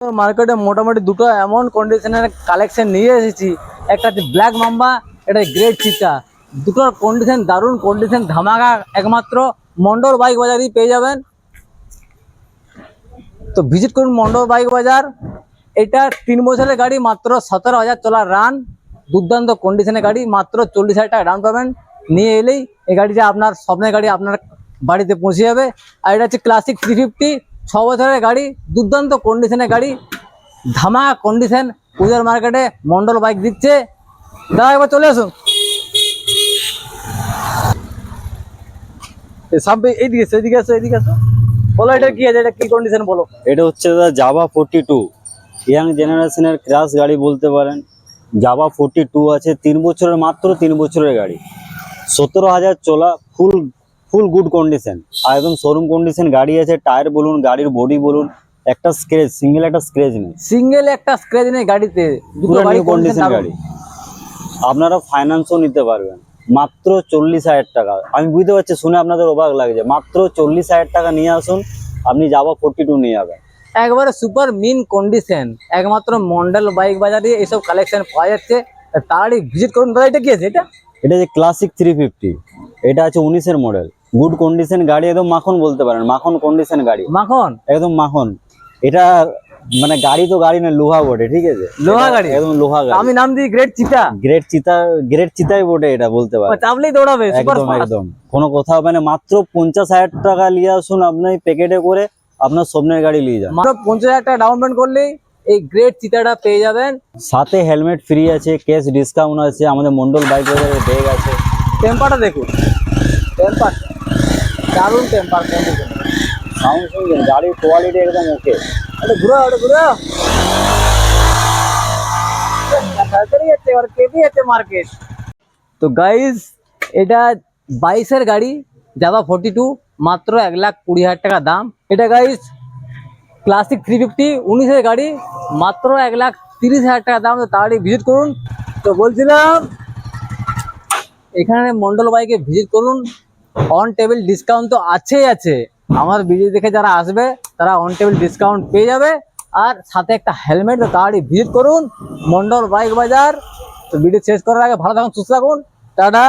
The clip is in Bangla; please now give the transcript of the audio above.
মার্কেটে মোটামুটি দুটো এমন কন্ডিশনের কালেকশন নিয়ে এসেছি, একটা হচ্ছে ব্ল্যাক মাম্বা, এটা গ্রেট চিতা। দুটোর কন্ডিশন দারুণ, কন্ডিশন ধামাকা, একমাত্র মন্ডল বাইক বাজারই পেয়ে যাবেন। তো ভিজিট করুন মন্ডল বাইক বাজার। এটা 3 বছরের গাড়ি, মাত্র 17,000 চলার রান, দুর্দান্ত কন্ডিশনের গাড়ি, মাত্র 40,000 টাকা ডাউন পেমেন্ট নিয়ে এলেই এই গাড়িটা আপনার স্বপ্নের গাড়ি আপনার বাড়িতে পৌঁছে যাবে। আর এটা হচ্ছে ক্লাসিক 350, 6 বছরের গাড়ি, দুর্দান্ত কন্ডিশনের গাড়ি, ধামাকা কন্ডিশন। পূজার মার্কেটে মন্ডল বাইক দিচ্ছে। দাদা একবার চলে আসুন, এইদিকে এসো, এদিকে আসো, এদিকে আসো। বলো এটা কি আছে, এটা কি কন্ডিশন বলো। এটা হচ্ছে দাদা জাভা 42, ইয়াং জেনারেশনের ক্রাশ গাড়ি বলতে পারেন। জাভা 42 আছে, 3 বছরের, মাত্র 3 বছরের গাড়ি, 17,000 চলা, ফুল ফুল গুড কন্ডিশন, আর একদম শোরুম কন্ডিশন গাড়ি আছে। টায়ার বলুন, গাড়ির বডি বলুন, একটা স্ক্র্যাচ, সিঙ্গেল একটা স্ক্র্যাচ নেই, সিঙ্গেল একটা স্ক্র্যাচ নেই গাড়িতে, দুটো গাড়ি কন্ডিশন গাড়ি। আপনারা ফাইন্যান্সও নিতে পারবেন মাত্র 40,000 টাকা। আমি বুঝতে পারছি, শুনে আপনাদের অবাক লাগছে, মাত্র 40,000 টাকা নিয়ে আসুন, আপনি জাভা 42 নিয়ে যাবেন। একবারে সুপার মিন কন্ডিশন, একমাত্র মন্ডল বাইক বাজারে এইসব কালেকশন পাওয়া যাচ্ছে। তাড়াতাড়ি ভিজিট করুন। দাদা এটা কি আছে? এটা যে ক্লাসিক 350, এটা আছে 19-এর মডেল, গুড কন্ডিশন গাড়ি, একদম মাখন বলতে পারেন, মাখন কন্ডিশন গাড়ি, মাখন, একদম মাখন। এটা মানে গাড়ি তো গাড়ি না, লোহা বটে, ঠিক আছে, লোহা গাড়ি, একদম লোহা গাড়ি। আমি নাম দিই গ্রেট চিতা। গ্রেট চিতাই বটে, এটা বলতে পারেন, চাপলেই দৌড়াবে, একদম একদম কোনো কথা হবে না। মাত্র 50,000 টাকা নিয়ে আসুন, আপনি প্যাকেটে করে আপনার স্বপ্নের গাড়ি নিয়ে যান। মাত্র 50,000 টাকা ডাউন পেমেন্ট করলেই এই গ্রেট চিতাটা পেয়ে যাবেন। সাথে হেলমেট ফ্রি আছে, ক্যাশ ডিসকাউন্ট আছে, আমাদের মন্ডল বাইক বাজারের ব্যাগ আছে। টেম্পারটা দেখুন, টেম্পার দারুণ, টেম্পার কন্ডিশন, সাউন্ড শুনছেন, গাড়ির কোয়ালিটি একদম ওকে। এটা ঘুরো, এটা ঘুরো, তাড়াতাড়ি যাচ্ছে, আর কেটে যাচ্ছে মার্কেট। তো গাইজ, এটা 22-এর গাড়ি, জাভা 42, মাত্র 1,20,000 টাকা দাম। এটা গাইজ ক্লাসিক 350, 19-এর গাড়ি, মাত্র 1,30,000 টাকা দাম। তো তাড়াতাড়ি ভিজিট করুন। তো বলছিলাম, এখানে মন্ডল বাইকে ভিজিট করুন, অন টেবিল ডিসকাউন্ট তো আছেই আছে। আমার ভিডিও দেখে যারা আসবে তারা অন টেবিল ডিসকাউন্ট পেয়ে যাবে, আর সাথে একটা হেলমেট। তো তাড়াতাড়ি ভিজিট করুন মন্ডল বাইক বাজার। তো ভিডিও শেষ করার আগে ভালো থাকুন, সুস্থ থাকুন, টাটা।